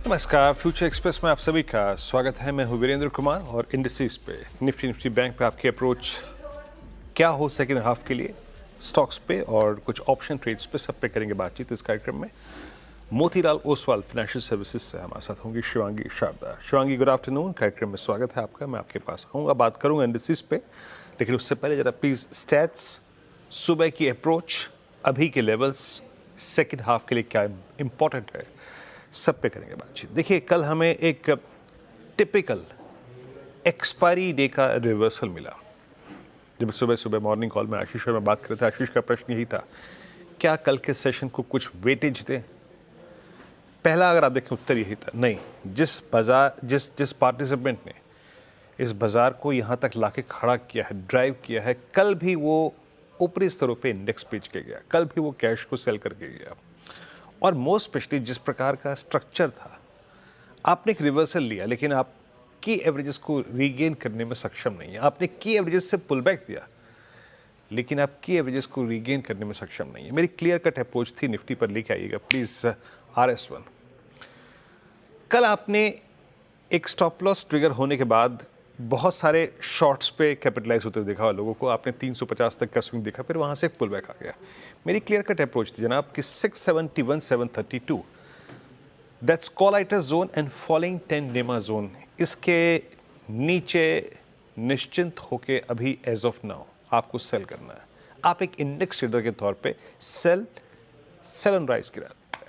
नमस्कार, future express में आप सभी का स्वागत है। मैं हूं वीरेंद्र कुमार और इंडिसेस पे निफ्टी बैंक पे आपकी अप्रोच क्या हो सेकेंड हाफ के लिए, स्टॉक्स पे और कुछ ऑप्शन ट्रेड्स पे, सब पे करेंगे बातचीत इस कार्यक्रम में। मोतीलाल ओसवाल फाइनेंशियल सर्विसेज से हमारे साथ होंगी शिवांगी शारदा। शिवांगी, गुड आफ्टरनून, कार्यक्रम में स्वागत है आपका। मैं आपके पास आऊँगा, बात करूँगा इंडिसेस पे, लेकिन उससे पहले जरा प्लीज़ स्टैट्स, सुबह की अप्रोच, अभी के लेवल्स, सेकेंड हाफ के लिए क्या इंपॉर्टेंट है, सब पे करेंगे बातचीत। देखिए, कल हमें एक टिपिकल एक्सपायरी डे का रिवर्सल मिला। जब सुबह सुबह मॉर्निंग कॉल में आशीष और मैं बात कर रहे थे, आशीष का प्रश्न यही था, क्या कल के सेशन को कुछ वेटेज दें? पहला अगर आप देखें उत्तर यही था, नहीं। जिस पार्टिसिपेंट ने इस बाजार को यहाँ तक लाके खड़ा किया है, ड्राइव किया है, कल भी वो ऊपरी स्तरों पे इंडेक्स बेच के गया, कल भी वो कैश को सेल करके गया। और मोस्ट स्पेशली जिस प्रकार का स्ट्रक्चर था, आपने एक रिवर्सल लिया लेकिन आप की एवरेजेस को रीगेन करने में सक्षम नहीं है। आपने की एवरेजेस से पुल बैक दिया लेकिन आप की एवरेजेस को रीगेन करने में सक्षम नहीं है। मेरी क्लियर कट अप्रोच थी, निफ्टी पर लेके आइएगा प्लीज। RS1 कल आपने एक स्टॉप लॉस ट्रिगर होने के बाद बहुत सारे शॉर्ट्स पे कैपिटलाइज होते देखा लोगों को। आपने 350 तक का स्विंग देखा, फिर वहां से एक पुल बैक आ गया। मेरी क्लियर कट अप्रोच थी जनाब कि 671 732 दैट्स कॉलाइटस जोन एंड फॉलिंग 10 डेमा जोन, इसके नीचे निश्चिंत होके अभी एज ऑफ नाउ आपको सेल करना है। आप एक इंडेक्स ट्रेडर के तौर पे सेल एंड राइज की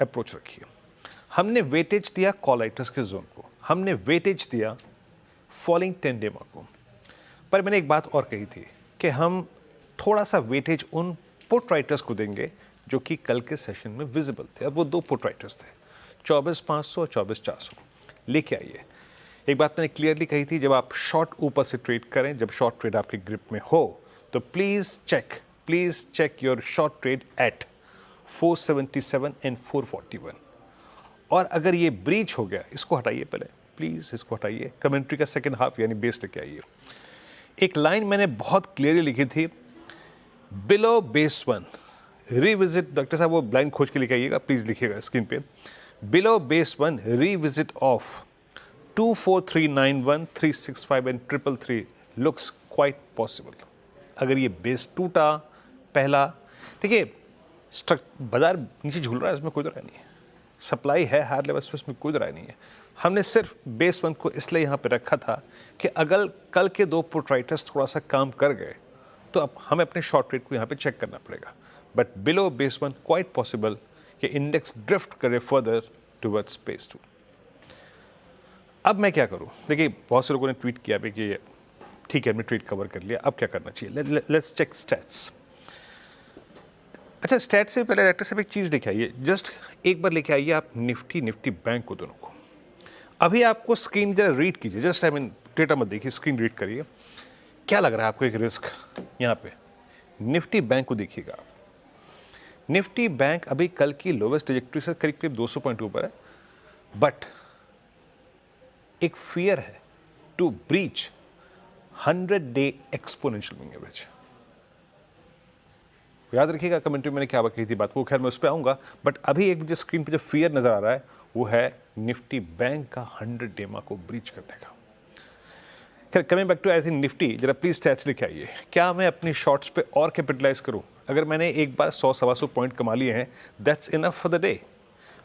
अप्रोच रखिए। हमने वेटेज दिया कॉलाइटस के जोन को, हमने वेटेज दिया फॉलिंग 10 डेमा को, पर मैंने एक बात और कही थी कि हम थोड़ा सा वेटेज उन पुट राइटर्स को देंगे जो कि कल के सेशन में विजिबल थे। अब वो दो पुट राइटर्स थे, 24,500 और 24,400 लेके आइए। एक बात मैंने क्लियरली कही थी, जब आप शॉर्ट ऊपर से ट्रेड करें, जब शॉर्ट ट्रेड आपके ग्रिप में हो, तो please check your short trade at 477 and 441। और अगर ये ब्रीच हो गया, इसको हटाइए पहले प्लीज, इसको हटाइए। कमेंट्री का सेकंड हाफ यानी बेस लेके आइए। एक लाइन मैंने बहुत क्लियरली लिखी थी, बिलो बेस 1 रिविजिट। डॉक्टर साहब वो लाइन खोज के लिखे आइएगा प्लीज, लिखिएगा स्क्रीन पे। Below base 1 revisit of 24391 365 and 333 looks quite possible. अगर ये बेस टूटा पहला, देखिए बाजार नीचे झूल रहा है, इसमें कोई राय नहीं है। सप्लाई है हायर लेवल्स पे, इसमें कोई राय नहीं है। हमने सिर्फ बेस 1 को इसलिए यहाँ पे रखा था कि अगर कल के दो पुट राइटर्स थोड़ा सा काम कर गए तो अब हमें अपने शॉर्ट ट्रेड को यहाँ पे चेक करना पड़ेगा। But below base 1 quite possible कि इंडेक्स ड्रिफ्ट करे फर्दर टुवर्ड्स बेस 2। अब मैं क्या करूँ? देखिए, बहुत से लोगों ने ट्वीट किया भी कि ठीक है हमने ट्रेड कवर कर लिया, अब क्या करना चाहिए। Let's check stats. अच्छा, स्टैट से पहले डायरेक्टर साहब एक चीज़ लेके आइए, जस्ट एक बार लेके आइए आप निफ्टी बैंक को, दोनों को। अभी आपको स्क्रीन जरा रीड कीजिए, जस्ट डेटा मत देखिए, स्क्रीन रीड करिए। क्या लग रहा है आपको एक रिस्क यहाँ पे? निफ्टी बैंक को देखिएगा। निफ्टी बैंक अभी कल की लोवेस्ट ट्रैजेक्टरी से करीब करीब 200 पॉइंट ऊपर है, बट एक फियर है to breach 100 day exponential moving average. याद रखिएगा कमेंट्री में मैंने क्या कही थी बात, वो खैर मैं उस पर आऊँगा। बट अभी एक मुझे स्क्रीन पे जो फियर नज़र आ रहा है वो है निफ्टी बैंक का 100 डेमा को ब्रीच करने का। खैर, coming back to I think Nifty, जरा प्लीज स्टैट्स लिखे आइए। क्या मैं अपनी शॉर्ट्स पे और कैपिटलाइज करूं? अगर मैंने एक बार 100-125 पॉइंट कमा लिए हैं, that's enough for the day.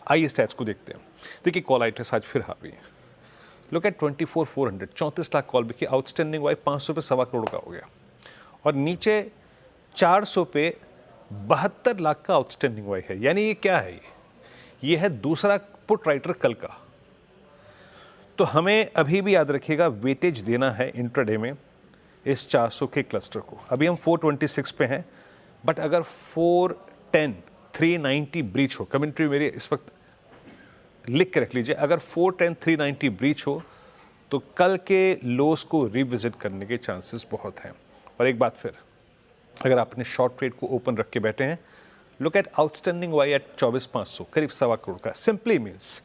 आइए स्टैट्स को देखते हैं। देखिए, कॉल आइटर्स आज फिर हावी है। लुक एट 24,400, 34 लाख कॉल बिकी। आउटस्टैंडिंग वाई 500 पे 1.25 करोड़ का हो गया, और नीचे 400 पे 72 लाख का आउटस्टैंडिंग वाई है। यानी ये क्या है? ये है दूसरा पुट राइटर कल का। तो हमें अभी भी याद रखिएगा वेटेज देना है इंट्राडे में इस 400 के क्लस्टर को। अभी हम 426 पे हैं, बट अगर 410 390 ब्रीच हो, कमेंट्री मेरी इस वक्त लिख के रख लीजिए, अगर 410 390 ब्रीच हो तो कल के लोस को रिविजिट करने के चांसेस बहुत हैं। और एक बात फिर, अगर आप अपने शॉर्ट ट्रेड को ओपन रख के बैठे हैं, look at outstanding Y at 24,500, करीब 1.25 करोड़ का। सिंपली मीन्स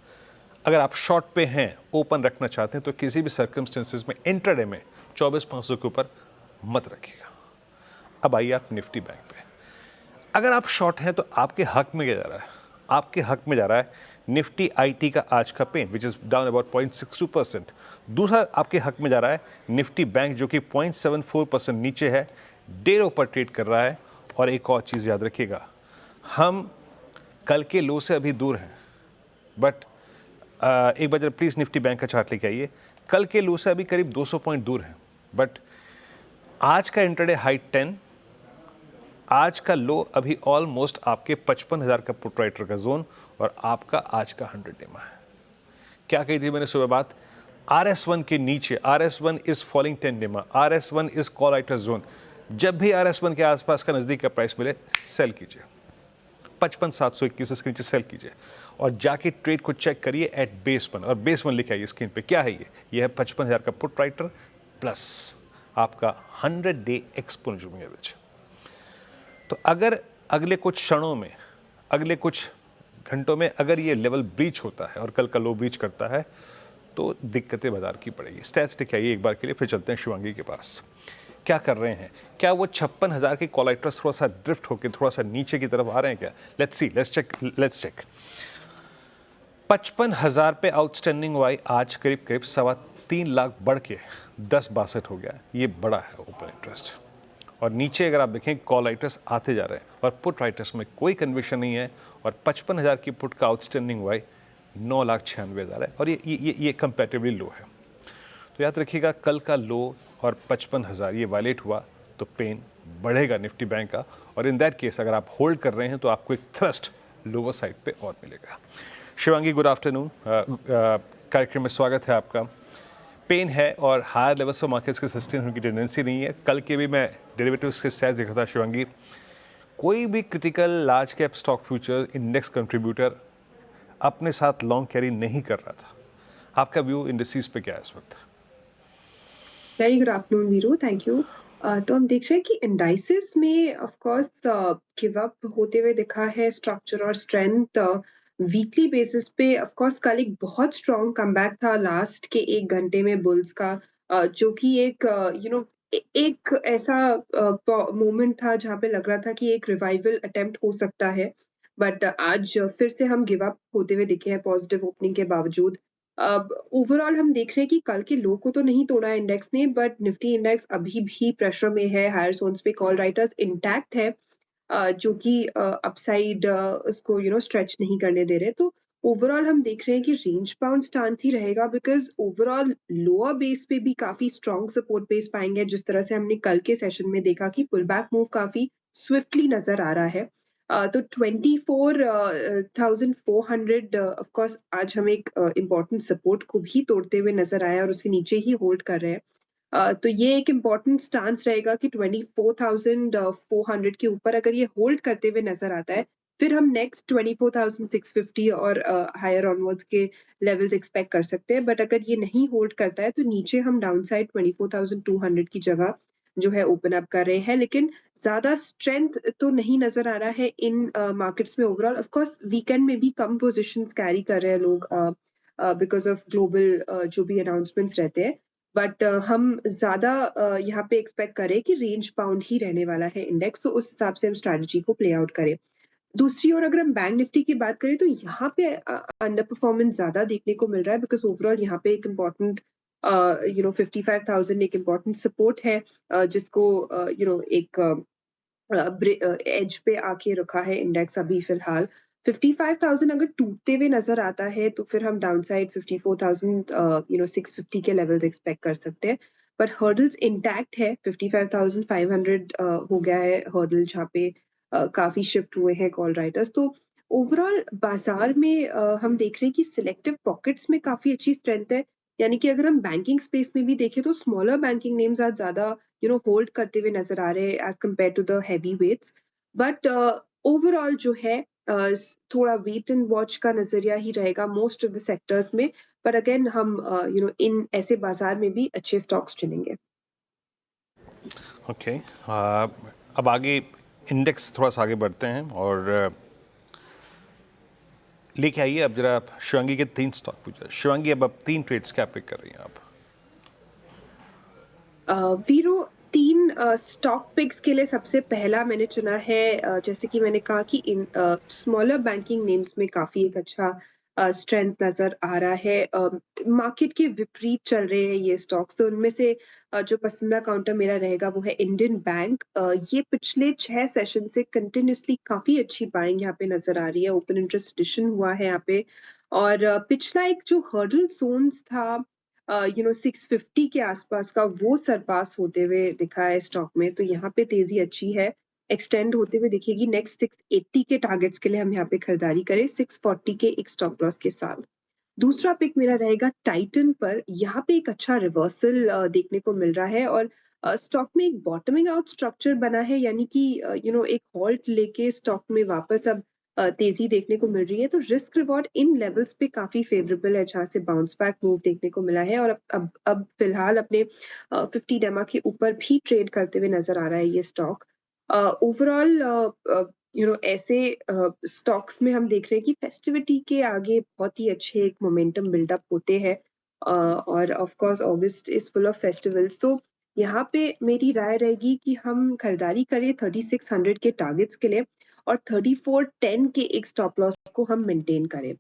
अगर आप शॉर्ट पे हैं, ओपन रखना चाहते हैं, तो किसी भी सर्कमस्टेंसेस में इंट्राडे में 24,500 के ऊपर मत रखिएगा। अब आइए आप निफ्टी बैंक पे। अगर आप शॉर्ट हैं तो आपके हक में क्या जा रहा है? आपके हक में जा रहा है निफ्टी आईटी का आज का pain which is down about 0.62%। दूसरा आपके हक में जा रहा है निफ्टी बैंक जो कि 0.74% नीचे है, डेढ़ ऊपर ट्रेड कर रहा है। और एक और चीज़ याद रखिएगा, हम कल के लो से अभी दूर हैं, बट एक बार जरा प्लीज़ निफ्टी बैंक का चार्ट लेके आइए। कल के लो से अभी करीब 200 पॉइंट दूर हैं, बट आज का इंटरडे हाई 10, आज का लो अभी ऑलमोस्ट आपके 55,000 का पुट राइटर का जोन और आपका आज का 100 डेमा है। क्या कही थी मैंने सुबह बात? RS1 के नीचे, RS1 इज फॉलिंग 10 डेमा, RS1 is call writer zone. जब भी RS1 के आसपास का नजदीक का प्राइस मिले, सेल कीजिए, 55,721 इसके नीचे सेल कीजिए और जाके ट्रेड को चेक करिए एट बेस 1। और बेस 1 लिखे आइए स्क्रीन पे, क्या है ये है 55,000 का पुट राइटर प्लस आपका 100 डे एक्सपोनेंशियल मूविंग एवरेज। तो अगर अगले कुछ क्षणों में, अगले कुछ घंटों में अगर ये लेवल ब्रीच होता है और कल का लो ब्रीच करता है तो दिक्कतें बाजार की पड़ेगी। स्टैट्स दिखाइए आइए एक बार के लिए, फिर चलते हैं शिवांगी के पास। क्या कर रहे हैं? क्या वो 56,000 के कॉलेक्टर्स थोड़ा सा ड्रिफ्ट होकर थोड़ा सा नीचे की तरफ आ रहे हैं क्या? Let's see, let's check. 55,000 पे आउटस्टैंडिंग वाई आज करीब करीब 3.25 लाख बढ़ के 10.62 हो गया। ये बड़ा है ओपन इंटरेस्ट। और नीचे अगर आप देखें कॉल राइटर्स आते जा रहे हैं और पुट राइटर्स में कोई कन्विक्शन नहीं है और 55,000 की पुट का आउटस्टैंडिंग वाई 9,96,000 है और ये कंपैरेटिवली लो है। तो याद रखिएगा कल का लो और 55,000 ये वायलेट हुआ तो पेन बढ़ेगा निफ्टी बैंक का। और इन दैट केस अगर आप होल्ड कर रहे हैं तो आपको एक थ्रस्ट लोअर साइड पे और मिलेगा। शिवांगी गुड आफ्टरनून, कार्यक्रम में स्वागत है आपका। पेन है और हायर लेवल्स ऑफ मार्केट्स के सस्टेन होने की टेंडेंसी नहीं है। कल के भी मैं डेरिवेटिव्स के स्टैट्स देख रहा था शिवांगी, कोई भी critical large cap stock future index contributor अपने साथ लॉन्ग कैरी नहीं कर रहा था। आपका व्यू इंडस्ट्रीज पे क्या है इस वक्त? Very good afternoon Veeru, thank you. तो हम देख रहे हैं कि इंडाइसेस में ऑफ कोर्स गिव अप होते हुए दिखा है स्ट्रक्चर और स्ट्रेंथ। वीकली बेसिस पे ऑफ कोर्स कल एक बहुत स्ट्रॉन्ग कमबैक था लास्ट के 1 घंटे में बुल्स का, जो कि एक एक ऐसा मोमेंट था जहाँ पे लग रहा था कि एक रिवाइवल अटेम्प्ट हो सकता है। बट आज फिर से हम गिव अप होते हुए दिखे हैं पॉजिटिव ओपनिंग के बावजूद। अब ओवरऑल हम देख रहे हैं कि कल के लो को तो नहीं तोड़ा इंडेक्स ने, बट निफ्टी इंडेक्स अभी भी प्रेशर में है। हायर जोन्स पे कॉल राइटर्स इंटैक्ट है, जो कि अपसाइड उसको स्ट्रेच नहीं करने दे रहे। तो ओवरऑल हम देख रहे हैं कि रेंज बाउंड स्टांस ही रहेगा, बिकॉज ओवरऑल लोअर बेस पे भी काफी स्ट्रॉन्ग सपोर्ट बेस पाएंगे। जिस तरह से हमने कल के सेशन में देखा कि पुल बैक मूव काफी स्विफ्टली नजर आ रहा है। तो 24,400 ऑफ कोर्स आज हमें एक इम्पोर्टेंट सपोर्ट को भी तोड़ते हुए नजर आया और उसके नीचे ही होल्ड कर रहे हैं। तो ये एक इम्पोर्टेंट स्टांस रहेगा कि 24,400 के ऊपर अगर ये होल्ड करते हुए नजर आता है, फिर हम नेक्स्ट 24,650 और हायर ऑनवर्ड्स के लेवल्स एक्सपेक्ट कर सकते हैं। बट अगर ये नहीं होल्ड करता है तो नीचे हम डाउन साइड 24,200 की जगह जो है ओपन अप कर रहे हैं। लेकिन ज़्यादा स्ट्रेंथ तो नहीं नज़र आ रहा है इन मार्केट्स में ओवरऑल। ऑफ कोर्स वीकेंड में भी कम पोज़ीशंस कैरी कर रहे हैं लोग बिकॉज़ ऑफ ग्लोबल जो भी अनाउंसमेंट्स रहते हैं। बट हम ज़्यादा यहाँ पे एक्सपेक्ट करें कि रेंज बाउंड ही रहने वाला है इंडेक्स, तो उस हिसाब से हम स्ट्रैटेजी को प्ले आउट करें। दूसरी ओर अगर हम बैंक निफ्टी की बात करें तो यहाँ पे अंडर परफॉर्मेंस ज़्यादा देखने को मिल रहा है, बिकॉज़ ओवरऑल यहाँ पे एक इम्पोर्टेंट 55,000 एक इम्पोर्टेंट सपोर्ट है, जिसको एक एज पे आके रखा है इंडेक्स अभी फिलहाल। 55,000 अगर टूटते हुए नज़र आता है तो फिर हम डाउन साइड 54,650 के लेवल्स एक्सपेक्ट कर सकते हैं। पर हर्डल्स इंटैक्ट है, 55,500 हो गया है हर्डल, जहाँ पे काफ़ी शिफ्ट हुए हैं कॉल राइटर्स। तो ओवरऑल बाज़ार में हम देख रहे हैं कि सिलेक्टिव पॉकेट्स में काफ़ी अच्छी स्ट्रेंथ है। यानी कि अगर हम बैंकिंग स्पेस में भी देखें तो स्मॉलर बैंकिंग नेम्स आज ज़्यादा होल्ड करते हुए नज़र आ रहे हैं as compare to the heavyweights. But overall जो है थोड़ा वेट एंड वॉच का नज़रिया ही रहेगा मोस्ट ऑफ द सेक्टर्स में। पर अगेन हम इन ऐसे बाज़ार में भी अच्छे स्टॉक्स चुनेंगे। ओके, अब आगे इंडेक्स थोड़ा सा आगे बढ़ते हैं और लेके आइए अब जरा आप शिवांगी के 3 स्टॉक पूछा। शिवांगी अब 3 ट्रेड्स क्या पिक कर रही हैं आप? वीरू, 3 स्टॉक पिक्स के लिए सबसे पहला मैंने चुना है, जैसे कि मैंने कहा कि इन स्मॉलर बैंकिंग नेम्स में काफ़ी एक अच्छा स्ट्रेंथ नज़र आ रहा है। मार्केट के विपरीत चल रहे हैं ये स्टॉक्स, तो उनमें से जो पसंदीदा काउंटर मेरा रहेगा वो है इंडियन बैंक। ये पिछले 6 सेशन से कंटिन्यूअसली काफ़ी अच्छी बाइंग यहाँ पे नज़र आ रही है, ओपन इंटरेस्ट एडिशन हुआ है यहाँ पे और पिछला एक जो हर्डल ज़ोन्स था 650 के आसपास का वो सरपास होते हुए दिखा है स्टॉक में, तो यहाँ पे तेज़ी अच्छी है। एक्सटेंड होते हुए दिखेगी नेक्स्ट 680 के टारगेट्स के लिए हम यहाँ पे खरीदारी करें 640 के एक स्टॉप लॉस के साथ। दूसरा पिक मेरा रहेगा टाइटन पर, यहाँ पे एक अच्छा रिवर्सल देखने को मिल रहा है और स्टॉक में एक बॉटमिंग आउट स्ट्रक्चर बना है, यानी कि एक हॉल्ट लेके स्टॉक में वापस अब तेजी देखने को मिल रही है, तो रिस्क रिवॉर्ड इन लेवल्स पे काफी फेवरेबल है जहाँ से बाउंस बैक मूव देखने को मिला है और अब फिलहाल अपने 50 डेमा के ऊपर भी ट्रेड करते हुए नजर आ रहा है ये स्टॉक। ओवरऑल ऐसे स्टॉक्स में हम देख रहे हैं कि फेस्टिविटी के आगे बहुत ही अच्छे एक मोमेंटम बिल्डअप होते हैं और of course August is full of festivals, तो यहाँ पे मेरी राय रहेगी कि हम खरीदारी करें 3600 के टारगेट्स के लिए और 3410 के एक स्टॉप लॉस को हम मेंटेन करें।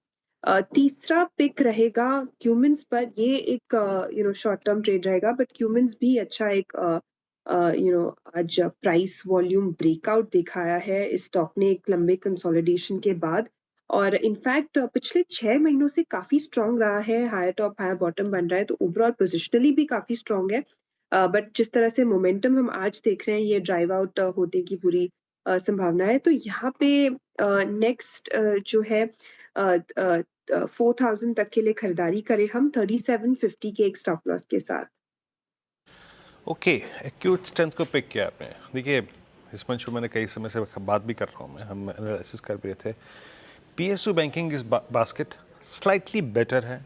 तीसरा पिक रहेगा क्यूमिंस पर, ये एक शॉर्ट टर्म ट्रेड रहेगा बट क्यूमिंस भी अच्छा एक आज प्राइस वॉल्यूम ब्रेकआउट दिखाया है इस स्टॉक ने एक लंबे कंसोलिडेशन के बाद और इनफैक्ट पिछले 6 महीनों से काफी स्ट्रांग रहा है, हायर टॉप हायर बॉटम बन रहा है, तो ओवरऑल पोजिशनली भी काफी स्ट्रांग है। बट जिस तरह से मोमेंटम हम आज देख रहे हैं ये ड्राइव आउट होने की पूरी संभावना है, तो यहाँ पे नेक्स्ट जो है 4000 तक के लिए खरीदारी करें हम 3750 के एक स्टॉप लॉस के साथ। ओके, एक्यूट स्ट्रेंथ को पिक किया आपने। देखिए, इस मंच पर मैंने कई समय से बात भी कर रहा हूँ, मैं हम एनालिसिस कर भी रहे थे। पीएसयू बैंकिंग इस बास्केट स्लाइटली बेटर है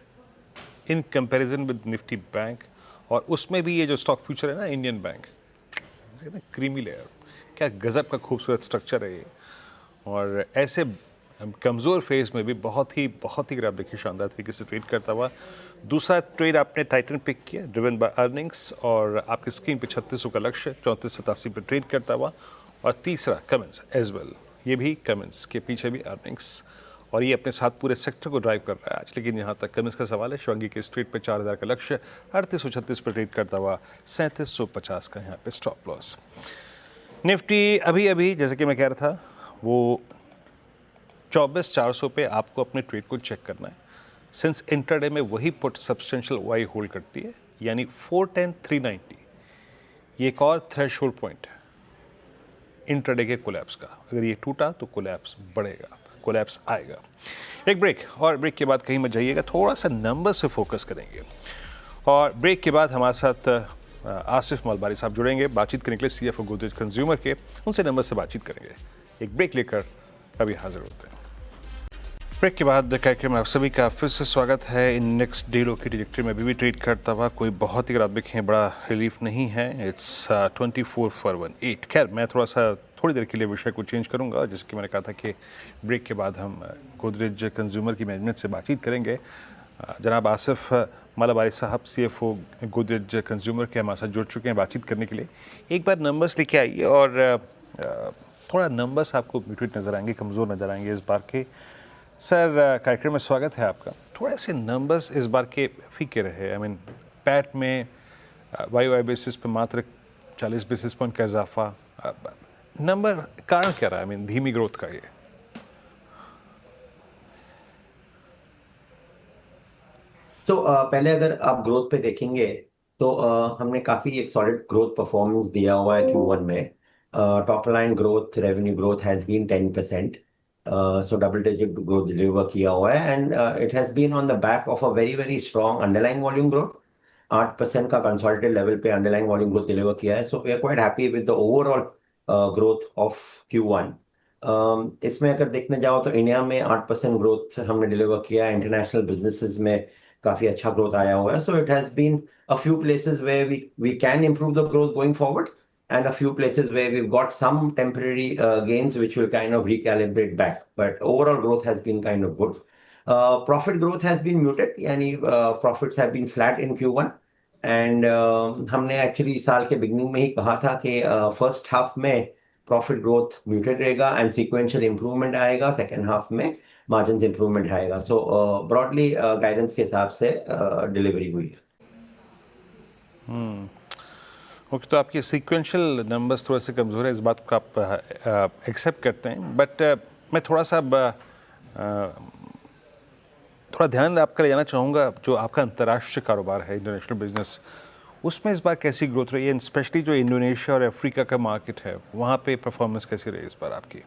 in comparison with Nifty bank, और उसमें भी ये जो स्टॉक फ्यूचर है ना इंडियन बैंक, क्रीमी लेयर, क्या गजब का खूबसूरत स्ट्रक्चर है ये, और ऐसे कमज़ोर फेज में भी बहुत ही अगर आप देखिए शानदार तरीके से ट्रेड करता हुआ। दूसरा ट्रेड आपने टाइटन पिक किया ड्रिवन बाय अर्निंग्स, और आपकी स्क्रीन पे 3600 का लक्ष्य 3487 पे ट्रेड करता हुआ। और तीसरा कमेंस एज वेल, ये भी कमेंस के पीछे भी अर्निंग्स, और ये अपने साथ पूरे सेक्टर को ड्राइव कर रहा है आज। लेकिन यहाँ तक कमेंस का सवाल है, शिवांगी के स्ट्रेट पे 4000 का लक्ष्य 3836 पर ट्रेड करता हुआ 3750 का यहाँ पे स्टॉप लॉस। निफ्टी अभी जैसे कि मैं कह रहा था वो 24400 पे आपको अपने ट्रेड को चेक करना है। सिंस इंटरडे में वही पुट सब्सटेंशियल वाई होल्ड करती है, यानी 410 390 ये एक और थ्रेशोल्ड पॉइंट है इंटरडे के कोलैप्स का। अगर ये टूटा तो कोलैप्स बढ़ेगा, कोलैप्स आएगा। एक ब्रेक, और ब्रेक के बाद कहीं मत जाइएगा, थोड़ा सा नंबर्स पे फोकस करेंगे। और ब्रेक के बाद हमारे साथ आसिफ मलबारी साहब जुड़ेंगे बातचीत करने के लिए, सीएफओ गोदरेज कंज्यूमर के, उनसे नंबर से बातचीत करेंगे। एक ब्रेक लेकर अभी हाजिर होते हैं। ब्रेक के बाद कार्यक्रम में आप सभी का फिर से स्वागत है। इन नेक्स्ट डीलों की डिजिटरी में अभी भी ट्रेड करता हुआ कोई बहुत ही अगर आप देखें बड़ा रिलीफ नहीं है। इट्स 24,418। खैर, मैं थोड़ा सा थोड़ी देर के लिए विषय को चेंज करूंगा, जैसे कि मैंने कहा था कि ब्रेक के बाद हम गोदरेज कंज्यूमर की मैनेजमेंट से बातचीत करेंगे। जनाब आसिफ मलबारी साहब सीएफओ गोदरेज कंज्यूमर के हमारे साथ जुड़ चुके हैं बातचीत करने के लिए। एक बार नंबर्स लेके आइए, और थोड़ा नंबर्स आपको म्यूटेड नज़र आएंगे, कमज़ोर नज़र आएंगे इस बार के। सर, कार्यक्रम में स्वागत है आपका। थोड़े से नंबर्स इस बार के फीके रहे। आई मीन पैट में वाई बेसिस पे मात्र 40 बेसिस पॉइंट का इजाफा। नंबर कारण क्या रहा है? आई मीन धीमी ग्रोथ का ये। पहले अगर आप ग्रोथ पे देखेंगे तो हमने काफी एक सॉलिड ग्रोथ परफॉर्मेंस दिया हुआ है Q1 में। Top line growth, revenue growth has been 10%, so double digit growth deliver किया हुआ है, and it has been on the back of a very very strong underline volume growth. 8% का consolidated level पे underline volume growth deliver किया है, so we are quite happy with the overall growth of Q1। इसमें अगर देखने जाओ तो India में 8% ग्रोथ हमने डिलीवर किया है, इंटरनेशनल बिजनेसेस में काफी अच्छा ग्रोथ आया हुआ है। So it has been a few places where we can improve the growth going forward, and a few places where we've got some temporary gains which will kind of recalibrate back, but overall growth has been kind of good. Profit growth has been muted, yani profits have been flat in Q1, and हमने actually साल के beginning में ही कहा था कि first half में profit growth muted रहेगा and sequential improvement आएगा सेकेंड हाफ में, मार्जिन इंप्रूवमेंट आएगा. सो ब्रॉडली गाइडेंस के हिसाब से डिलीवरी हुई. ओके, तो आपके सीक्वेंशियल नंबर्स थोड़े से कमज़ोर है, इस बात को आप एक्सेप्ट करते हैं, बट मैं थोड़ा सा थोड़ा ध्यान आपका ले जाना चाहूँगा. जो आपका अंतर्राष्ट्रीय कारोबार है, इंटरनेशनल बिजनेस, उसमें इस बार कैसी ग्रोथ रही है, स्पेशली जो इंडोनेशिया और अफ्रीका का मार्केट है वहाँ पे परफॉर्मेंस कैसी रही इस बार आपकी?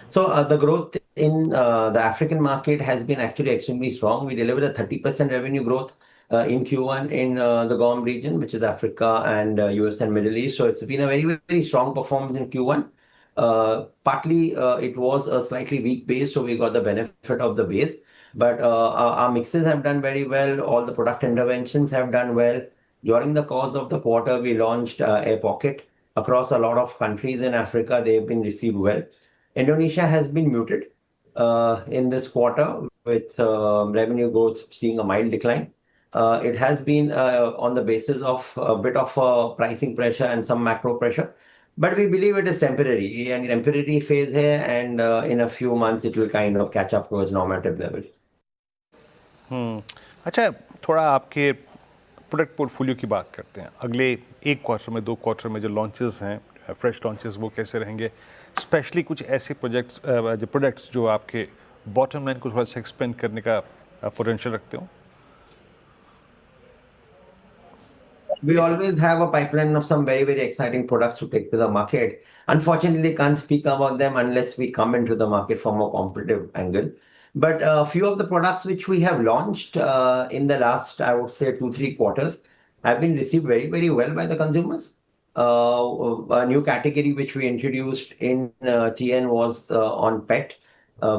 So the growth in the African market has been actually extremely strong. We delivered a 30% revenue growth in Q1 in the GOM region, which is Africa and US and Middle East. So it's been a very, very strong performance in Q1. Partly it was a slightly weak base, so we got the benefit of the base. But our mixes have done very well. All the product interventions have done well. During the course of the quarter, we launched Air Pocket across a lot of countries in Africa. They have been received well. Indonesia has been muted in this quarter with revenue growth seeing a mild decline. It has been on the basis of a bit of pricing pressure and some macro pressure, but we believe it is temporary and temporary phase here, and in a few months it will kind of catch up to its normative level. अच्छा, थोड़ा आपके product portfolio की बात करते हैं. अगले एक quarter में, 2 क्वार्टर में जो लॉन्चेस हैं, फ्रेश लॉन्चेस, वो कैसे रहेंगे? स्पेशली कुछ ऐसे प्रोडक्ट्स जो आपके बॉटम लाइन को थोड़ा सा एक्सपेंड करने का पोटेंशियल रखते हो? We always have a pipeline of some very, very exciting products to take to the market. Unfortunately, can't speak about them unless we come into the market from a competitive angle. But a few of the products which we have launched in the last, I would say, 2-3 quarters have been received very, very well by the consumers. A new category which we introduced in TN was on pet.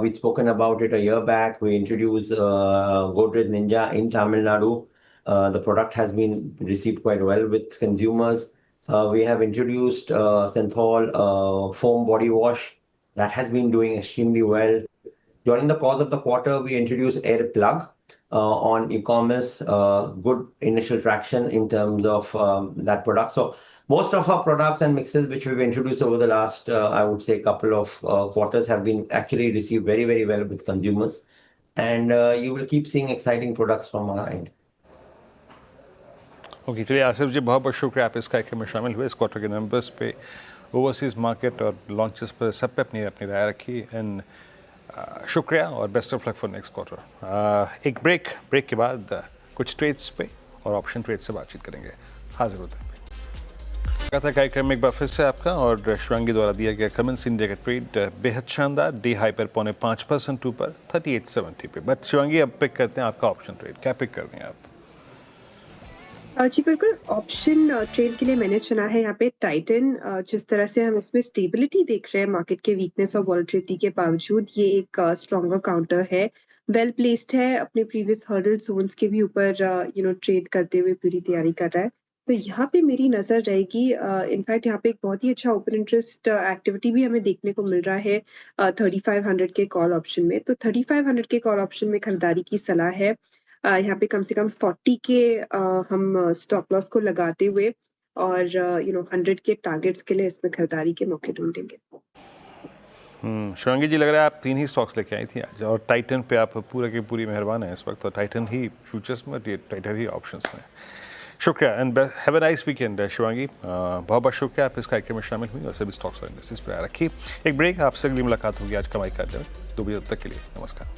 We'd spoken about it a year back. We introduced Godrej Ninja in Tamil Nadu. The product has been received quite well with consumers. We have introduced Synthol foam body wash. That has been doing extremely well. During the course of the quarter, we introduced Air Plug on e-commerce. Good initial traction in terms of that product. So most of our products and mixes which we've introduced over the last, I would say, couple of quarters have been actually received very, very well with consumers. And you will keep seeing exciting products from our end. Okay, चलिए आसिफ जी, बहुत बहुत शुक्रिया आप इस कार्यक्रम में शामिल हुए. इस क्वार्टर के नंबर्स पे, ओवरसीज़ मार्केट और लॉन्चेस पर सब पे अपनी राय रखी. एंड शुक्रिया और best of luck for next quarter. एक ब्रेक के बाद कुछ ट्रेड्स पे और ऑप्शन ट्रेड से बातचीत करेंगे. हाजिर होते हैं. था कार्यक्रम में एक बार फिर से आपका, और शिवांगी द्वारा दिया गया कमेंट्स इंडिया का ट्रेड बेहद शानदार, डे हाई पर 0.5% ऊपर 3870 पे. बट शिवांगी, अब पिक करते हैं आपका ऑप्शन ट्रेड. क्या पिक कर दें आप? जी बिल्कुल, ऑप्शन ट्रेड के लिए मैंने चुना है यहाँ पे टाइटन. जिस तरह से हम इसमें स्टेबिलिटी देख रहे हैं मार्केट के वीकनेस और वॉलेटिलिटी के बावजूद, ये एक स्ट्रॉन्गर काउंटर है, वेल प्लेस्ड है, अपने प्रीवियस हर्डल जोन्स के भी ऊपर ट्रेड करते हुए पूरी तैयारी कर रहा है. तो यहाँ पे मेरी नज़र रहेगी. इनफैक्ट यहाँ पे एक बहुत ही अच्छा ओपन इंटरेस्ट एक्टिविटी भी हमें देखने को मिल रहा है 3500 के कॉल ऑप्शन में. तो 3500 के कॉल ऑप्शन में खरीदारी की सलाह है. यहाँ पे कम से कम 40 के हम स्टॉप लॉस को लगाते हुए और 100 के टारगेट्स के लिए इसमें खरीदारी के मौके ढूंढेंगे. शिवांगी जी, लग रहा है आप 3 ही स्टॉक्स लेके आई थी आज, और टाइटन पे आप पूरा की पूरी मेहरबान है इस वक्त. तो टाइटन ही फ्यूचर्स में, टाइटन ही ऑप्शंस में. शुक्रिया and have a nice weekend Shivangi. बहुत बहुत शुक्रिया आप इस कार्यक्रम में शामिल हुई और सभी स्टॉक्स और इंडस्ट्रीज पर रखी. एक ब्रेक, आपसे अगली मुलाकात होगी आज कमाई का 2 बजे तक के लिए. नमस्कार.